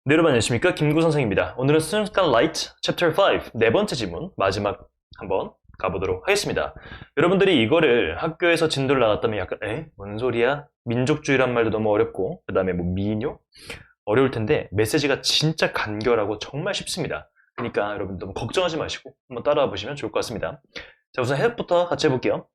네, 여러분 안녕하십니까? 김구 선생입니다. 오늘은 수능특강 라이트 챕터 5 네 번째 지문 마지막 한번 가보도록 하겠습니다. 여러분들이 이거를 학교에서 진도를 나갔다면 약간 뭔 소리야? 민족주의란 말도 너무 어렵고 그 다음에 뭐 미인요? 어려울 텐데 메시지가 진짜 간결하고 정말 쉽습니다. 그러니까 여러분 너무 걱정하지 마시고 한번 따라와 보시면 좋을 것 같습니다. 자, 우선 해석부터 같이 해볼게요.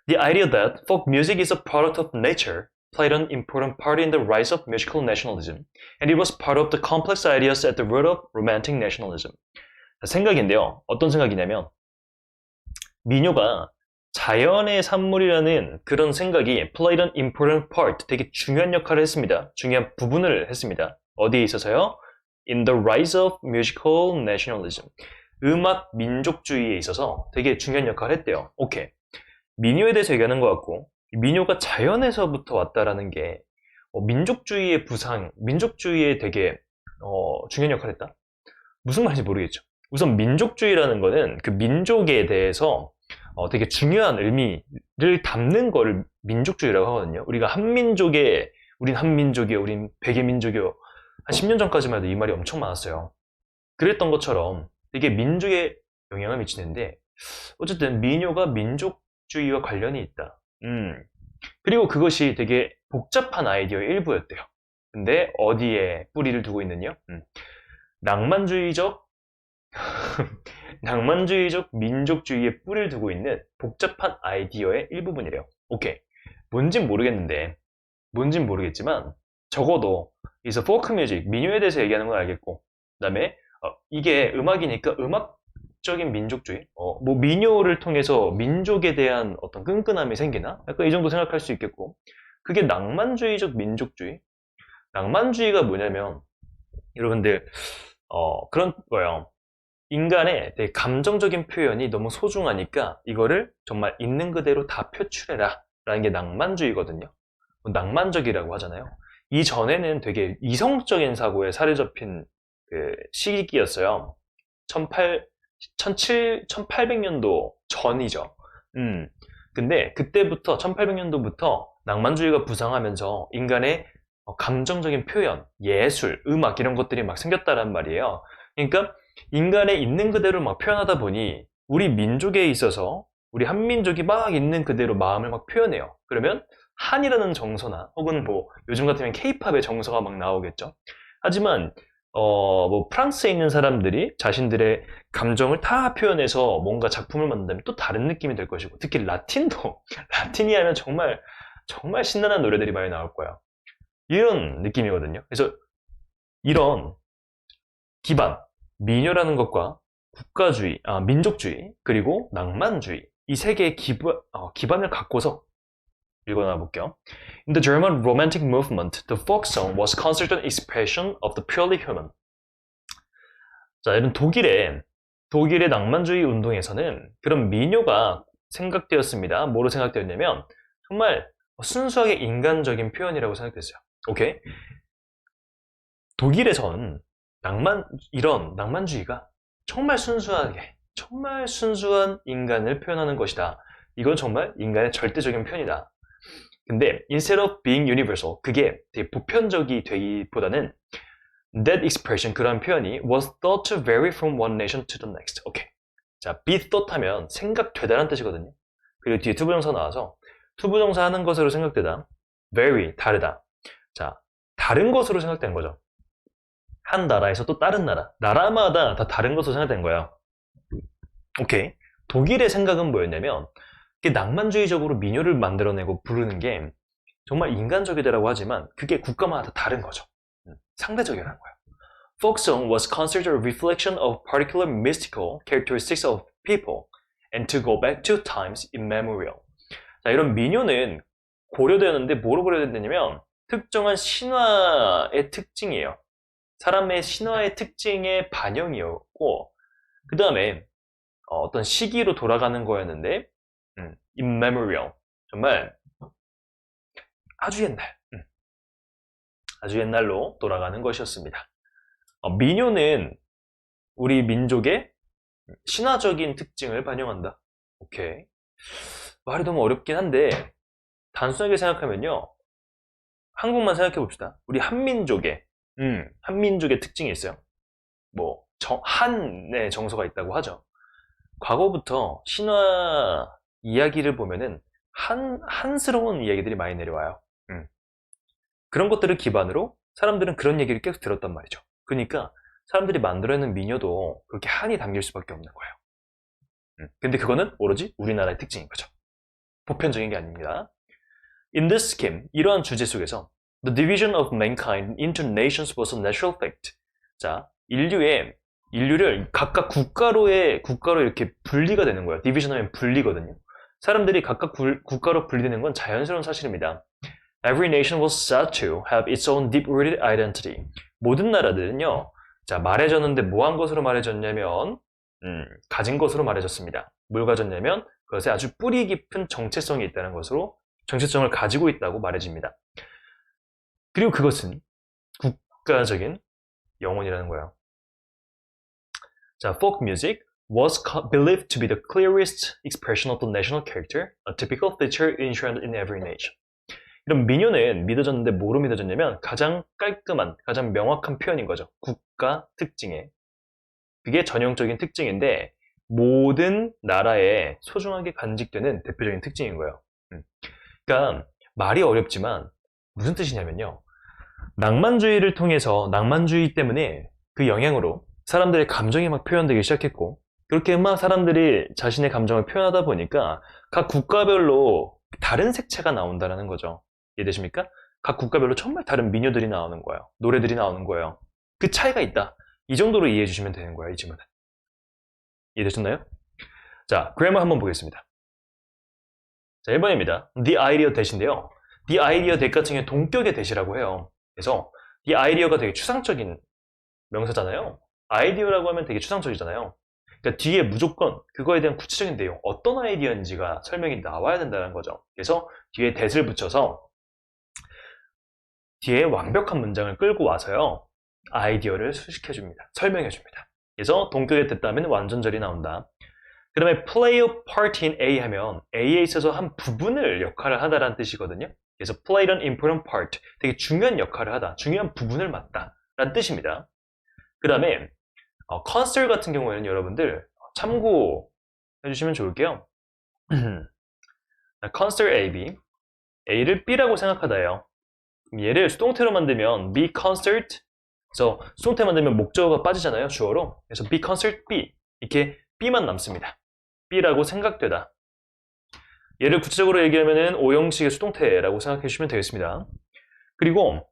The idea that folk music is a product of nature played an important part in the rise of musical nationalism, and it was part of the complex ideas at the root of romantic nationalism. 생각인데요. 어떤 생각이냐면 민요가 자연의 산물이라는 그런 생각이 played an important part, 되게 중요한 역할을 했습니다. 중요한 부분을 했습니다. 어디에 있어서요? In the rise of musical nationalism. 음악 민족주의에 있어서 되게 중요한 역할을 했대요. 오케이. 민요에 대해서 얘기하는 것 같고 민요가 자연에서부터 왔다라는 게 민족주의의 부상, 민족주의에 되게 중요한 역할을 했다? 무슨 말인지 모르겠죠. 우선 민족주의라는 거는 그 민족에 대해서 되게 중요한 의미를 담는 거를 민족주의라고 하거든요. 우리가 한민족에, 우린 한민족이요, 우린 백예민족이요. 한 10년 전까지만 해도 이 말이 엄청 많았어요. 그랬던 것처럼 되게 민족에 영향을 미치는데 어쨌든 민요가 민족주의와 관련이 있다. 그리고 그것이 되게 복잡한 아이디어의 일부였대요. 근데 어디에 뿌리를 두고 있느냐? 낭만주의적 낭만주의적 민족주의에 뿌리를 두고 있는 복잡한 아이디어의 일부분이래요. 오케이. 뭔진 모르겠지만 적어도 이서 포크 뮤직, 민요에 대해서 얘기하는 건 알겠고 그다음에 이게 음악이니까 음악적인 민족주의, 뭐 민요를 통해서 민족에 대한 어떤 끈끈함이 생기나? 약간 이 정도 생각할 수 있겠고 그게 낭만주의적 민족주의? 낭만주의가 뭐냐면 여러분들 그런 거예요. 인간의 되게 감정적인 표현이 너무 소중하니까 이거를 정말 있는 그대로 다 표출해라 라는 게 낭만주의거든요. 낭만적이라고 하잖아요. 이전에는 되게 이성적인 사고에 살이 접힌 그 시기였어요. 1800년도 전이죠. 근데 그때부터 1800년도부터 낭만주의가 부상하면서 인간의 감정적인 표현, 예술, 음악 이런 것들이 막 생겼다란 말이에요. 그러니까 인간의 있는 그대로 막 표현하다 보니 우리 민족에 있어서 우리 한민족이 막 있는 그대로 마음을 막 표현해요. 그러면 한이라는 정서나 혹은 뭐 요즘 같으면 케이팝의 정서가 막 나오겠죠. 하지만 뭐 프랑스에 있는 사람들이 자신들의 감정을 다 표현해서 뭔가 작품을 만든다면 또 다른 느낌이 될 것이고 특히 라틴도 라틴이 하면 정말 정말 신나는 노래들이 많이 나올 거야. 이런 느낌이거든요. 그래서 이런 기반, 민요라는 것과 국가주의, 민족주의, 그리고 낭만주의 이 세 개의 기반을 갖고서 읽어나 볼게요. In the German Romantic movement, the folk song was considered an expression of the purely human. 자, 이런 독일의 낭만주의 운동에서는 그런 민요가 생각되었습니다. 뭐로 생각되었냐면 정말 순수하게 인간적인 표현이라고 생각됐어요. 오케이? 독일에선 이런 낭만주의가 정말 순수하게, 정말 순수한 인간을 표현하는 것이다. 이건 정말 인간의 절대적인 표현이다. 근데 instead of being universal, 그게 되게 보편적이 되기보다는 that expression, 그런 표현이 was thought to vary from one nation to the next. 오케이. 자, be thought 하면 생각되다라는 뜻이거든요. 그리고 뒤에 투부정사 나와서 투부정사 하는 것으로 생각되다, vary, 다르다. 자, 다른 것으로 생각된 거죠. 한 나라에서 또 다른 나라마다 다 다른 것으로 생각된 거야. 오케이. 독일의 생각은 뭐였냐면 낭만주의적으로 민요를 만들어내고 부르는 게 정말 인간적이다라고 하지만 그게 국가마다 다 다른 거죠. 상대적이라는 거예요. Folk song was considered a reflection of particular mystical characteristics of people and to go back to times immemorial. 자, 이런 민요는 고려되었는데 뭐로 고려됐냐면 특정한 신화의 특징이에요. 사람의 신화의 특징의 반영이었고 그 다음에 어떤 시기로 돌아가는 거였는데 immemorial, 정말 아주 옛날로 돌아가는 것이었습니다. 민요는 우리 민족의 신화적인 특징을 반영한다. 오케이. 말이 너무 어렵긴 한데 단순하게 생각하면요, 한국만 생각해 봅시다. 우리 한민족의 한민족의 특징이 있어요. 뭐 한의 정서가 있다고 하죠. 과거부터 신화 이야기를 보면은 한스러운 이야기들이 많이 내려와요. 그런 것들을 기반으로 사람들은 그런 얘기를 계속 들었단 말이죠. 그러니까 사람들이 만들어내는 미녀도 그렇게 한이 담길 수밖에 없는 거예요. 근데 그거는 오로지 우리나라의 특징인 거죠. 보편적인 게 아닙니다. In this scheme, 이러한 주제 속에서 The division of mankind into nations was a natural fact. 자, 인류를 각각 국가로 이렇게 분리가 되는 거예요. 디비전 하면 분리거든요. 사람들이 각각 국가로 분리되는 건 자연스러운 사실입니다. Every nation was said to have its own deep-rooted identity. 모든 나라들은요, 자, 말해졌는데 뭐 한 것으로 말해졌냐면, 가진 것으로 말해졌습니다. 뭘 가졌냐면, 그것에 아주 뿌리 깊은 정체성이 있다는 것으로, 정체성을 가지고 있다고 말해집니다. 그리고 그것은 국가적인 영혼이라는 거예요. 자, folk music was believed to be the clearest expression of the national character, a typical feature inherent in every nation. 이런 민요는 믿어졌는데 뭐로 믿어졌냐면 가장 깔끔한, 가장 명확한 표현인 거죠. 국가 특징의. 그게 전형적인 특징인데 모든 나라에 소중하게 간직되는 대표적인 특징인 거예요. 그러니까 말이 어렵지만 무슨 뜻이냐면요. 낭만주의를 통해서 낭만주의 때문에 그 영향으로 사람들의 감정이 막 표현되기 시작했고 그렇게 막 사람들이 자신의 감정을 표현하다 보니까 각 국가별로 다른 색채가 나온다는 거죠. 이해되십니까? 각 국가별로 정말 다른 민요들이 나오는 거예요. 노래들이 나오는 거예요. 그 차이가 있다. 이 정도로 이해해 주시면 되는 거예요. 이 질문은. 이해되셨나요? 자, 그래머 한번 보겠습니다. 자, 1번입니다. The idea 대신데요. The idea 대 같은 경우에 동격의 대시라고 해요. 그래서 The idea가 되게 추상적인 명사잖아요. 아이디어라고 하면 되게 추상적이잖아요. 그러니까 뒤에 무조건 그거에 대한 구체적인 내용, 어떤 아이디어인지가 설명이 나와야 된다는 거죠. 그래서 뒤에 that을 붙여서 뒤에 완벽한 문장을 끌고 와서요. 아이디어를 수식해줍니다. 설명해줍니다. 그래서 동격에 됐다면 완전절이 나온다. 그 다음에 play a part in A 하면 A에 있어서 한 부분을 역할을 하다라는 뜻이거든요. 그래서 play an important part, 되게 중요한 역할을 하다, 중요한 부분을 맡다 라는 뜻입니다. 그 다음에 concert 같은 경우에는 여러분들 참고해 주시면 좋을게요. concert A, B, A를 B라고 생각하다예요. 얘를 수동태로 만들면 be concert, 그래서 수동태 만들면 목적어가 빠지잖아요, 주어로. 그래서 be concert B, 이렇게 B만 남습니다. B라고 생각되다. 얘를 구체적으로 얘기하면 오형식의 수동태라고 생각해 주시면 되겠습니다. 그리고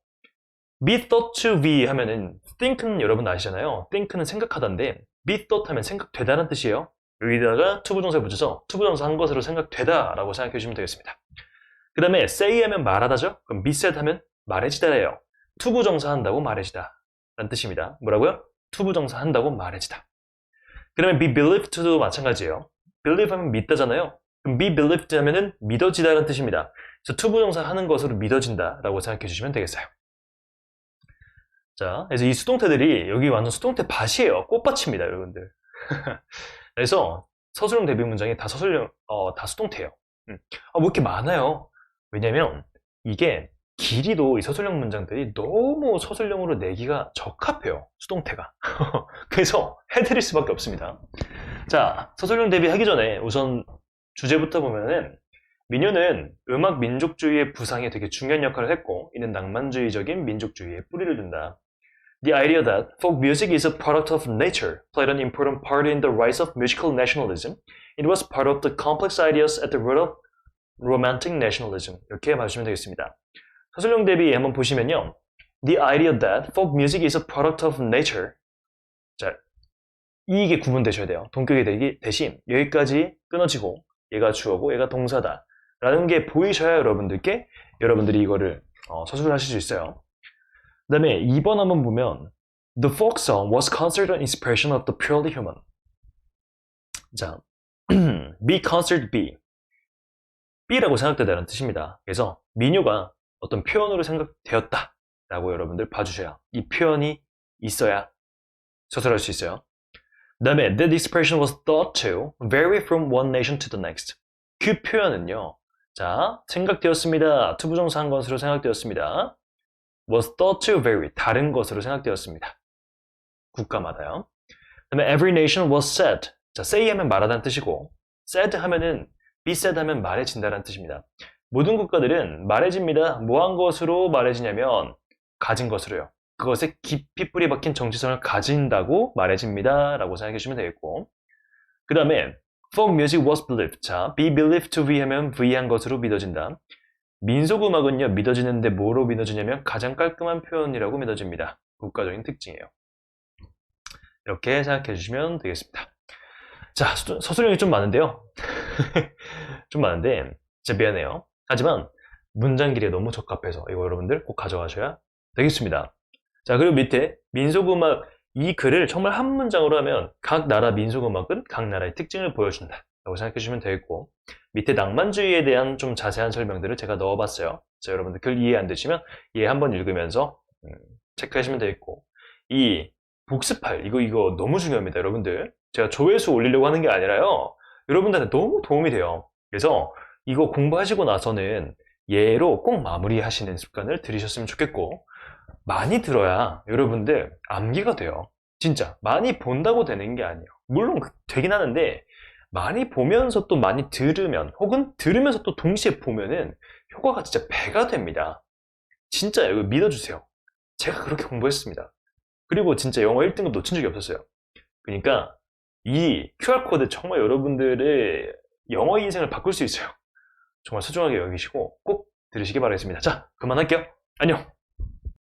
be thought to be 하면은 think는 여러분 아시잖아요. think는 생각하다인데 be thought 하면 생각되다는 뜻이에요. 여기다가 투부정사 붙여서 투부정사 한 것으로 생각되다 라고 생각해 주시면 되겠습니다. 그 다음에 say 하면 말하다죠. 그럼 be said 하면 말해지다예요. 투부정사 한다고 말해지다 라는 뜻입니다. 뭐라고요? 투부정사 한다고 말해지다. 그 다음에 be believed도 마찬가지예요. believe 하면 믿다잖아요. 그럼 be believed 하면은 믿어지다라는 뜻입니다. 그래서 투부정사 하는 것으로 믿어진다 라고 생각해 주시면 되겠어요. 자, 그래서 이 수동태들이 여기 완전 수동태 밭이에요. 꽃밭입니다, 여러분들. 그래서 서술형 대비 문장이 다 다 수동태예요. 왜 이렇게 많아요? 왜냐면 이게 길이도 이 서술형 문장들이 너무 서술형으로 내기가 적합해요. 수동태가. 그래서 해드릴 수밖에 없습니다. 자, 서술형 대비하기 전에 우선 주제부터 보면은 민요는 음악 민족주의의 부상에 되게 중요한 역할을 했고 이는 낭만주의적인 민족주의에 뿌리를 둔다. The idea that folk music is a product of nature played an important part in the rise of musical nationalism. It was part of the complex ideas at the root of romantic nationalism. 이렇게 봐주시면 되겠습니다. 서술형 대비 한번 보시면요. The idea that folk music is a product of nature. 자, 이게 구분되셔야 돼요. 동격의 대기 대신 여기까지 끊어지고 얘가 주어고 얘가 동사다 라는 게 보이셔야 여러분들이 이거를 서술하실 수 있어요. 그 다음에 2번 한번 보면 The folk song was considered an expression of the purely human. 자, be considered be. B라고 생각되다는 뜻입니다. 그래서 민요가 어떤 표현으로 생각되었다 라고 여러분들 봐주셔야 이 표현이 있어야 서술할 수 있어요. 그 다음에 that expression was thought to vary from one nation to the next. 그 표현은요. 자, 생각되었습니다. 투부정사 한 것으로 생각되었습니다. was thought to vary. 다른 것으로 생각되었습니다. 국가마다요. 그다음에 every nation was said. 자, say 하면 말하다는 뜻이고 said 하면은 be said 하면 말해진다는 뜻입니다. 모든 국가들은 말해집니다. 뭐한 것으로 말해지냐면 가진 것으로요. 그것에 깊이 뿌리 박힌 정체성을 가진다고 말해집니다. 라고 생각해 주시면 되겠고 그 다음에 folk music was believed. 자, be believed to be 하면 V한 것으로 믿어진다. 민속음악은요, 믿어지는데 뭐로 믿어지냐면 가장 깔끔한 표현이라고 믿어집니다. 국가적인 특징이에요. 이렇게 생각해 주시면 되겠습니다. 자, 서술형이 좀 많은데요. 좀 많은데 진짜 미안해요. 하지만 문장 길이에 너무 적합해서 이거 여러분들 꼭 가져가셔야 되겠습니다. 자, 그리고 밑에 민속음악 이 글을 정말 한 문장으로 하면 각 나라 민속음악은 각 나라의 특징을 보여준다 라고 생각해 주시면 되겠고 밑에 낭만주의에 대한 좀 자세한 설명들을 제가 넣어봤어요. 자, 여러분들 글 이해 안 되시면 이해 한번 읽으면서 체크하시면 되겠고 이 복습할 이거 너무 중요합니다. 여러분들 제가 조회수 올리려고 하는 게 아니라요. 여러분들한테 너무 도움이 돼요. 그래서 이거 공부하시고 나서는 얘로 꼭 마무리하시는 습관을 들이셨으면 좋겠고 많이 들어야 여러분들 암기가 돼요. 진짜 많이 본다고 되는 게 아니에요. 물론 되긴 하는데 많이 보면서 또 많이 들으면 혹은 들으면서 또 동시에 보면은 효과가 진짜 배가 됩니다. 진짜요. 이거 믿어주세요. 제가 그렇게 공부했습니다. 그리고 진짜 영어 1등급 놓친 적이 없었어요. 그러니까 이 QR코드 정말 여러분들의 영어 인생을 바꿀 수 있어요. 정말 소중하게 여기시고 꼭 들으시기 바라겠습니다. 자, 그만할게요. 안녕!